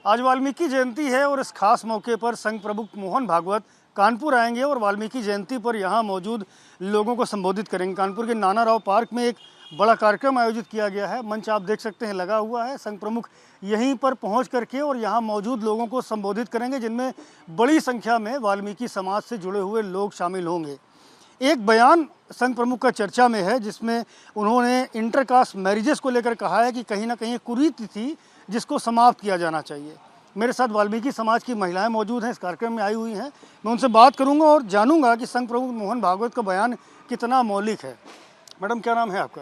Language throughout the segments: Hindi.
आज वाल्मीकि जयंती है और इस खास मौके पर संघ प्रमुख मोहन भागवत कानपुर आएंगे और वाल्मीकि जयंती पर यहाँ मौजूद लोगों को संबोधित करेंगे। कानपुर के नाना राव पार्क में एक बड़ा कार्यक्रम आयोजित किया गया है। मंच आप देख सकते हैं लगा हुआ है। संघ प्रमुख यहीं पर पहुँच करके और यहाँ मौजूद लोगों को संबोधित करेंगे, जिनमें बड़ी संख्या में वाल्मीकि समाज से जुड़े हुए लोग शामिल होंगे। एक बयान संघ प्रमुख का चर्चा में है, जिसमें उन्होंने इंटरकास्ट मैरिजेस को लेकर कहा है कि कहीं ना कहीं कुरीति थी जिसको समाप्त किया जाना चाहिए। मेरे साथ वाल्मीकि समाज की महिलाएं मौजूद हैं, इस कार्यक्रम में आई हुई हैं। मैं उनसे बात करूंगा और जानूंगा कि संघ प्रमुख मोहन भागवत का बयान कितना मौलिक है। मैडम, क्या नाम है आपका?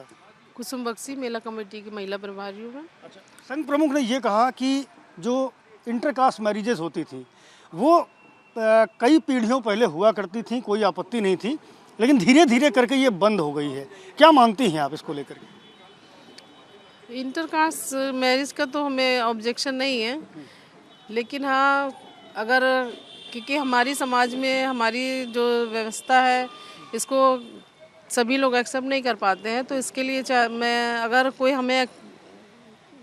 कुसुम बख्शी, मेला कमेटी की महिला प्रभारी हूँ मैं। अच्छा, संघ प्रमुख ने ये कहा कि जो इंटरकास्ट मैरिजेस होती थी वो कई पीढ़ियों पहले हुआ करती थी, कोई आपत्ति नहीं थी, लेकिन धीरे धीरे करके ये बंद हो गई है। क्या मानती हैं आप इसको लेकर? इंटरकास्ट मैरिज का तो हमें ऑब्जेक्शन नहीं है, लेकिन हाँ, अगर क्योंकि हमारी समाज में हमारी जो व्यवस्था है इसको सभी लोग एक्सेप्ट नहीं कर पाते हैं, तो इसके लिए मैं अगर कोई हमें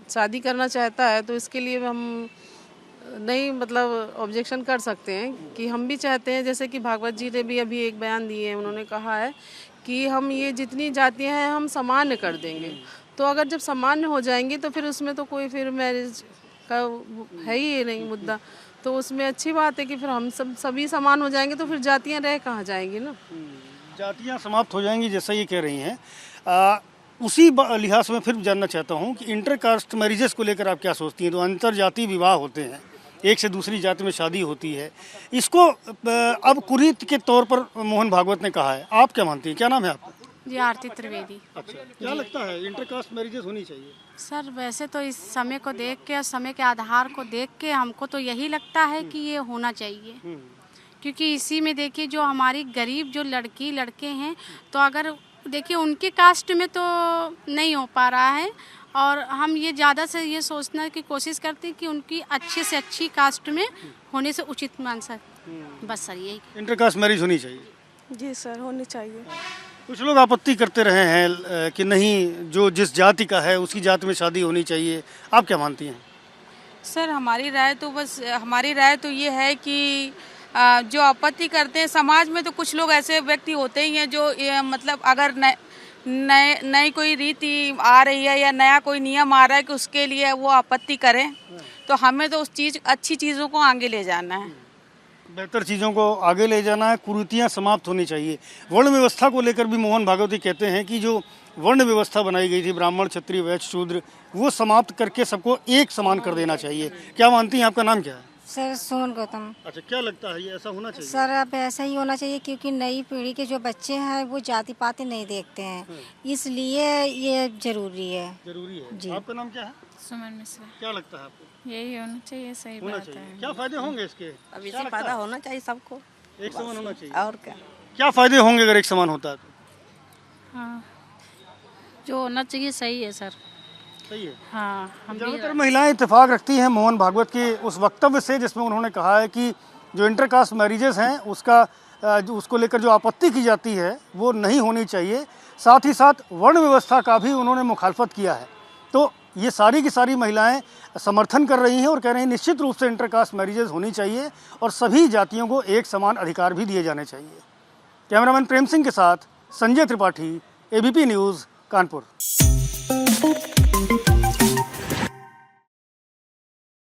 शादी करना चाहता है तो इसके लिए हम नहीं मतलब ऑब्जेक्शन कर सकते हैं कि हम भी चाहते हैं, जैसे कि भागवत जी ने भी अभी एक बयान दिए हैं, उन्होंने कहा है कि हम ये जितनी जातियां हैं हम सामान्य कर देंगे। तो अगर जब सामान्य हो जाएंगी तो फिर उसमें तो कोई फिर मैरिज का है ही नहीं मुद्दा, तो उसमें अच्छी बात है कि फिर हम सभी समान हो जाएंगे, तो फिर जातियां रह कहाँ जाएंगी ना। जातियां समाप्त हो जाएंगी जैसा ये कह रही हैं। उसी लिहाज में फिर जानना चाहता हूं कि इंटरकास्ट मैरिजेस को लेकर आप क्या सोचती हैं? तो अंतर जाति विवाह होते हैं, एक से दूसरी जाति में शादी होती है, इसको अब कुरीति के तौर पर मोहन भागवत ने कहा है। आप क्या मानती हैं? क्या नाम है आपका? जी, आरती त्रिवेदी। अच्छा, क्या लगता है इंटरकास्ट मैरिजेस होनी चाहिए? सर, वैसे तो इस समय को देख के और समय के आधार को देख के हमको तो यही लगता है कि ये होना चाहिए, क्योंकि इसी में देखिए जो हमारी गरीब जो लड़की लड़के हैं, तो अगर देखिए उनके कास्ट में तो नहीं हो पा रहा है, और हम ये ज़्यादा से ये सोचने की कोशिश करते हैं कि उनकी अच्छे से अच्छी कास्ट में होने से उचित मान सकते। बस सर, यही इंटरकास्ट मैरिज होनी चाहिए। जी सर, होनी चाहिए। कुछ लोग आपत्ति करते रहे हैं कि नहीं, जो जिस जाति का है उसी जाति में शादी होनी चाहिए। आप क्या मानती हैं? सर, हमारी राय तो ये है कि जो आपत्ति करते हैं समाज में, तो कुछ लोग ऐसे व्यक्ति होते ही हैं जो मतलब अगर नई कोई रीति आ रही है या नया कोई नियम आ रहा है कि उसके लिए वो आपत्ति करें, तो हमें तो अच्छी चीज़ों को आगे ले जाना है, बेहतर चीज़ों को आगे ले जाना है। कुरीतियाँ समाप्त होनी चाहिए। वर्ण व्यवस्था को लेकर भी मोहन भागवती कहते हैं कि जो वर्ण व्यवस्था बनाई गई थी, ब्राह्मण क्षत्रिय वैश्य शूद्र, वो समाप्त करके सबको एक समान कर देना चाहिए। क्या मानती हैं? आपका नाम क्या है? सर, सुमन गौतम। अच्छा, क्या लगता है ये ऐसा होना चाहिए? सर, अब ऐसा ही होना चाहिए, क्योंकि नई पीढ़ी के जो बच्चे हैं वो जाति पाति नहीं देखते हैं, इसलिए ये जरूरी है। जरूरी है जी। आपका नाम क्या है? सुमन मिश्रा। क्या लगता है आपको? यही होना चाहिए, सही होना बात चाहिए। है। क्या फायदे होंगे इसके? अब इसी फायदा होना चाहिए सबको, एक समान होना चाहिए। और क्या। क्या फायदे होंगे अगर एक समान होता है तो? हाँ, जो होना चाहिए सही है सर। सही है। हाँ, हम ज़्यादातर महिलाएं इत्तेफाक रखती हैं मोहन भागवत के उस वक्तव्य से, जिसमें उन्होंने कहा है कि जो इंटरकास्ट मैरिजेस हैं उसको लेकर जो आपत्ति की जाती है वो नहीं होनी चाहिए। साथ ही साथ वर्ण व्यवस्था का भी उन्होंने मुखालफत किया है। तो ये सारी की सारी महिलाएं समर्थन कर रही हैं और कह रही हैं निश्चित रूप से इंटरकास्ट मैरिजेस होनी चाहिए और सभी जातियों को एक समान अधिकार भी दिए जाने चाहिए। कैमरामैन प्रेम सिंह के साथ संजय त्रिपाठी, ABP न्यूज़, कानपुर।